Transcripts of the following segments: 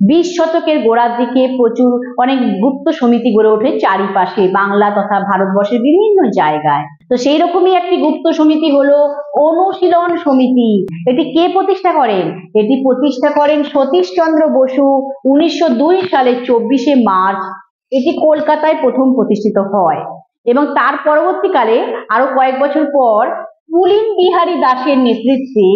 20 শতকের গোড়ার দিকে প্রচুর অনেক গুপ্ত সমিতি গড়ে ওঠে চারিপাশে, বাংলা তথা ভারতবর্ষের বিভিন্ন জায়গায়। তো সেই রকমই একটি গুপ্ত সমিতি হলো অনুশীলন সমিতি। এটি কে প্রতিষ্ঠা করেন? এটি প্রতিষ্ঠা করেন সতীশচন্দ্র বসু 1902 সালের 24শে মার্চ। এটি কলকাতায় প্রথম প্রতিষ্ঠিত হয় এবং তার পরবর্তীকালে আরো কয়েক বছর পর পুলিন বিহারী দাসের নেতৃত্বে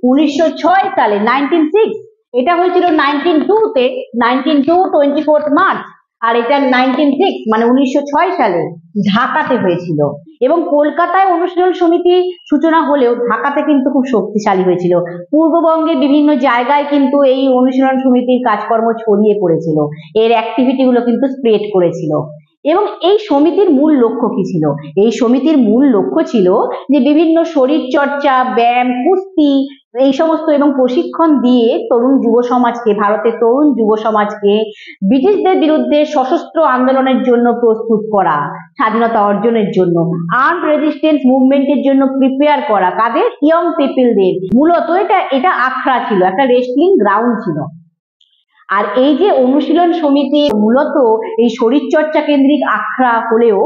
1906 সালে 1906, এটা হয়েছিল 1902 24 মার্চ, আর এটা 1906 মানে 1906 সালে ঢাকাতে হয়েছিল। এবং কলকাতায় অনুশীলন সমিতি সূচনা হলেও ঢাকাতে কিন্তু খুব শক্তিশালী হয়েছিল। পূর্ববঙ্গের বিভিন্ন জায়গায় কিন্তু এই অনুশীলন সমিতির কাজকর্ম ছড়িয়ে পড়েছিল, এর অ্যাক্টিভিটি গুলো কিন্তু স্প্রেড করেছিল। এবং এই সমিতির মূল লক্ষ্য কি ছিল? এই সমিতির মূল লক্ষ্য ছিল যে বিভিন্ন শরীর চর্চা, ব্যায়াম, কুস্তি এই সমস্ত এবং প্রশিক্ষণ দিয়ে তরুণ যুব সমাজকে, ভারতের তরুণ যুব সমাজকে ব্রিটিশদের বিরুদ্ধে সশস্ত্র আন্দোলনের জন্য প্রস্তুত করা, স্বাধীনতা অর্জনের জন্য, আর্মড রেজিস্ট্যান্স মুভমেন্টের জন্য প্রিপেয়ার করা। কাদের? ইয়ং পিপলদের। মূলত এটা আখড়া ছিল, একটা রেসলিং গ্রাউন্ড ছিল। আর এই যে অনুশীলন সমিতি মূলত এই শরীরচর্চা কেন্দ্রিক আখড়া হলেও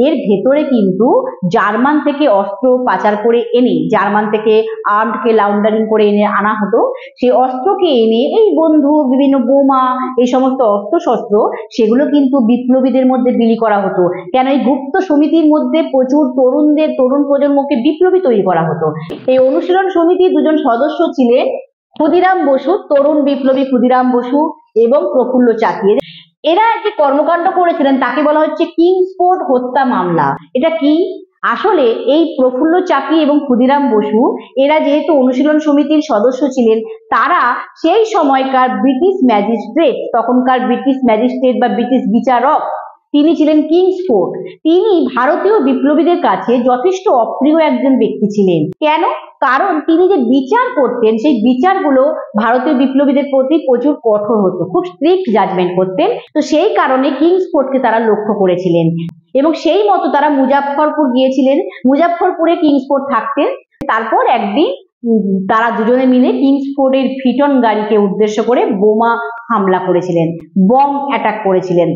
এর ভেতরে কিন্তু জার্মান থেকে অস্ত্র পাচার করে এনে, জার্মান থেকে আর্মডকে লাউন্ডারিং করে এনে আনা হতো, সেই অস্ত্রকে এনে এই বন্দুক, বিভিন্ন বোমা, এই সমস্ত অস্ত্র শস্ত্র সেগুলো কিন্তু বিপ্লবীদের মধ্যে বিলি করা হতো। কেন? এই গুপ্ত সমিতির মধ্যে প্রচুর তরুণ প্রজন্মকে বিপ্লবী তৈরি করা হতো। এই অনুশীলন সমিতির দুজন সদস্য ছিলেন ক্ষুদিরাম বসু, তরুণ বিপ্লবী ক্ষুদিরাম বসু এবং প্রফুল্ল চাকি। এরা যে কর্মকাণ্ড করেছিলেন তাকে বলা হচ্ছে কিংসফোর্ড হত্যা মামলা। এটা কি? আসলে এই প্রফুল্ল চাকি এবং ক্ষুদিরাম বসু এরা যেহেতু অনুশীলন সমিতির সদস্য ছিলেন, তারা সেই সময়কার ব্রিটিশ ম্যাজিস্ট্রেট, তখনকার ব্রিটিশ ম্যাজিস্ট্রেট বা ব্রিটিশ বিচারক, তিনি ছিলেন কিংসফোর্ড। তিনি ভারতীয় বিপ্লবীদের কাছে যথেষ্ট অপ্রিয় একজন ব্যক্তি ছিলেন। কেন? কারণ তিনি যে বিচার করতেন সেই বিচারগুলো ভারতীয় বিপ্লবীদের প্রতি প্রচুর কঠোর হতো, খুব স্ট্রিক্ট জাজমেন্ট করতেন। তো সেই কারণে কিংসফোর্ডকে তারা লক্ষ্য করেছিলেন এবং সেই মতো তারা মুজাফফরপুর গিয়েছিলেন। মুজাফফরপুরে কিংসফোর্ড থাকতেন। তারপর একদিন তারা দুজনে মিলে কিংসফোর্ডের ফিটন গাড়িকে উদ্দেশ্য করে বোমা হামলা করেছিলেন, বম অ্যাটাক করেছিলেন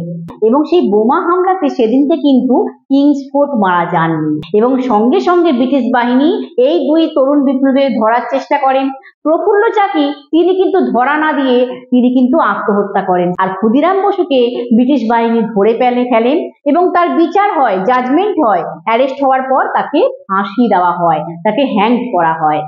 এবং সেই বোমা হামলাতে সেদিনকে কিন্তু কিংসফোর্ড মারা যাননি এবং সঙ্গে সঙ্গে ব্রিটিশ বাহিনী এই দুই তরুণ বিপ্লবীদের ধরার চেষ্টা করেন। প্রফুল্ল চাকি তিনি কিন্তু ধরা না দিয়ে তিনি কিন্তু আত্মহত্যা করেন। আর ক্ষুদিরাম বসুকে ব্রিটিশ বাহিনী ধরে ফেলেন এবং তার বিচার হয়, জাজমেন্ট হয়। অ্যারেস্ট হওয়ার পর তাকে ফাঁসি দেওয়া হয়, তাকে হ্যাং করা হয়।